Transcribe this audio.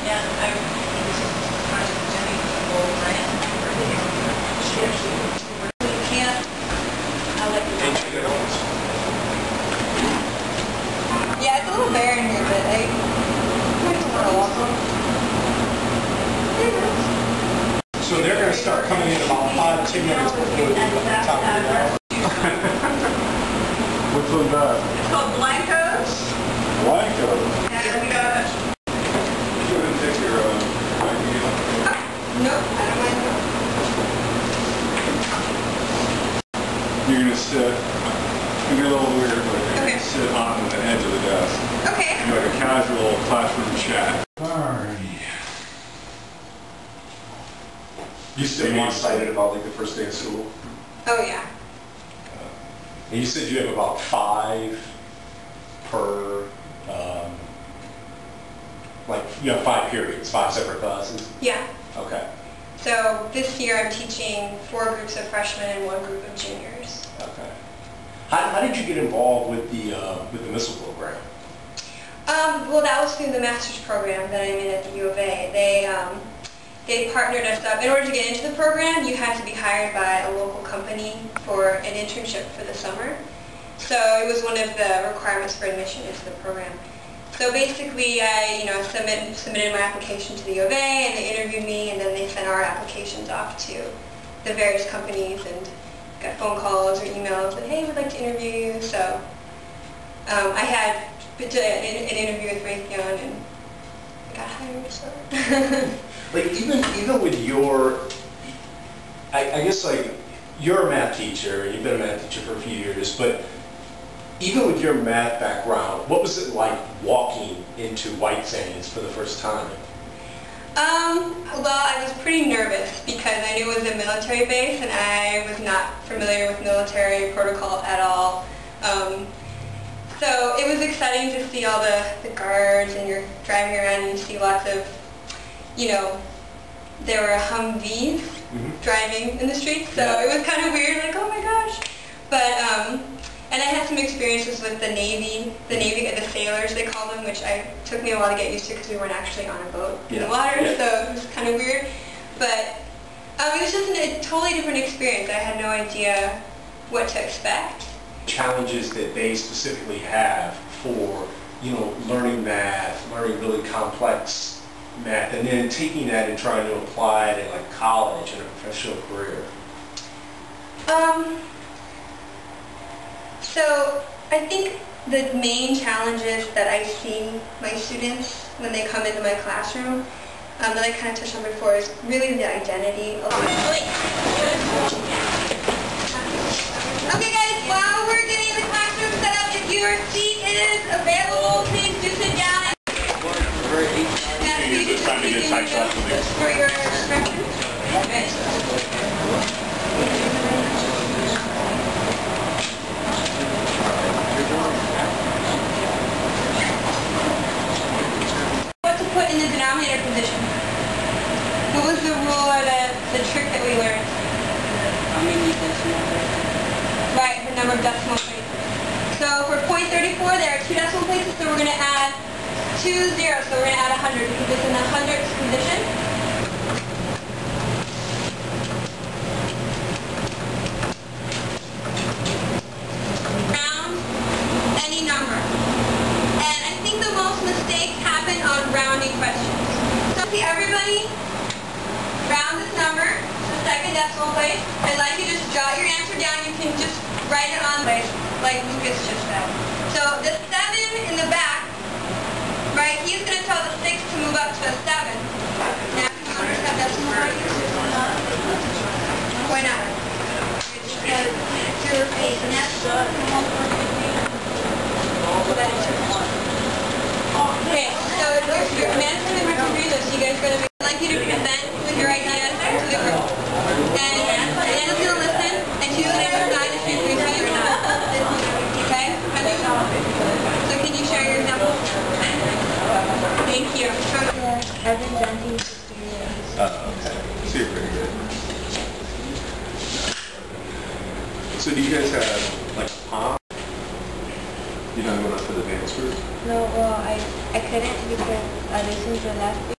Yeah, I was talking to Jennie Elrod. She actually can't. I like the yeah, it's a little bare in here, but I want to walk on. So they're going to start coming in about 10 minutes before the top of the hour. Which one's that? It's called Blancos. Blancos? Yeah, we got it. You shouldn't take your Nope, I don't mind. You're going to sit, it's going to be a little weird, but you're going to sit on the edge of the desk. Okay. Do like a casual classroom chat. Alrighty. You still more excited about like the first day of school? Oh yeah. And you said you have about 5 per, like you have 5 periods, 5 separate classes? Yeah. Okay. So this year I'm teaching 4 groups of freshmen and 1 group of juniors. Okay. How did you get involved with the missile program? Well, that was through the master's program that I'm in at the U of A. They partnered us up. In order to get into the program, you had to be hired by a local company for an internship for the summer. So it was one of the requirements for admission into the program. So basically, I submitted my application to the U of A, and they interviewed me, and then they sent our applications off to the various companies, and got phone calls or emails that, hey, we'd like to interview you. So I had an interview with Raytheon, and I got hired. So. Like even with your, I guess like you're a math teacher, you've been a math teacher for a few years, but even with your math background, what was it like walking into White Sands for the first time? Well, I was pretty nervous because I knew it was a military base and I was not familiar with military protocol at all. So it was exciting to see all the guards, and you're driving around and you see lots of, there were Humvees driving in the streets, so it was kind of weird, like, oh my gosh. But, and I had some experiences with the Navy, the sailors they call them, which took me a while to get used to because we weren't actually on a boat in the water, so it was kind of weird. But it was just a totally different experience. I had no idea what to expect. Challenges that they specifically have for, learning math, learning really complex math, and then taking that and trying to apply it in like college and a professional career. So I think the main challenges that I see my students when they come into my classroom, that I kind of touched on before, is really the identity. Okay guys, while we're getting the classroom set up, if your seat is available, please do sit down. For your reference. What to put in the denominator position? What was the rule or the trick that we learned? How many decimal places? Right, the number of decimal places. So for 0.34, there are 2 decimal places, so we're going to add 2 zeros, so we're going to add 100 because it's in the hundredths position. Round any number. And I think the most mistakes happen on rounding questions. So see everybody, round this number, the second decimal place. I'd like you to just jot your answer down. You can just write it on place like Lucas just said. So the 7 in the back, right, he's going to tell the 6 to move up to a 7. Now, do you understand decimal places? Why not? Because it's your face, and that's okay, so your command's going to read this. You guys are going to I'd like you to present with your ideas to the group. And Daniel's going to listen, and she's going to decide if she agrees with you or not. Okay? So can you share your example? Thank you. I've been dancing for 3 years. Okay. So you're pretty good. So do you guys have like a prom? You're not going up for the dance group? No, well, I couldn't because I listened to last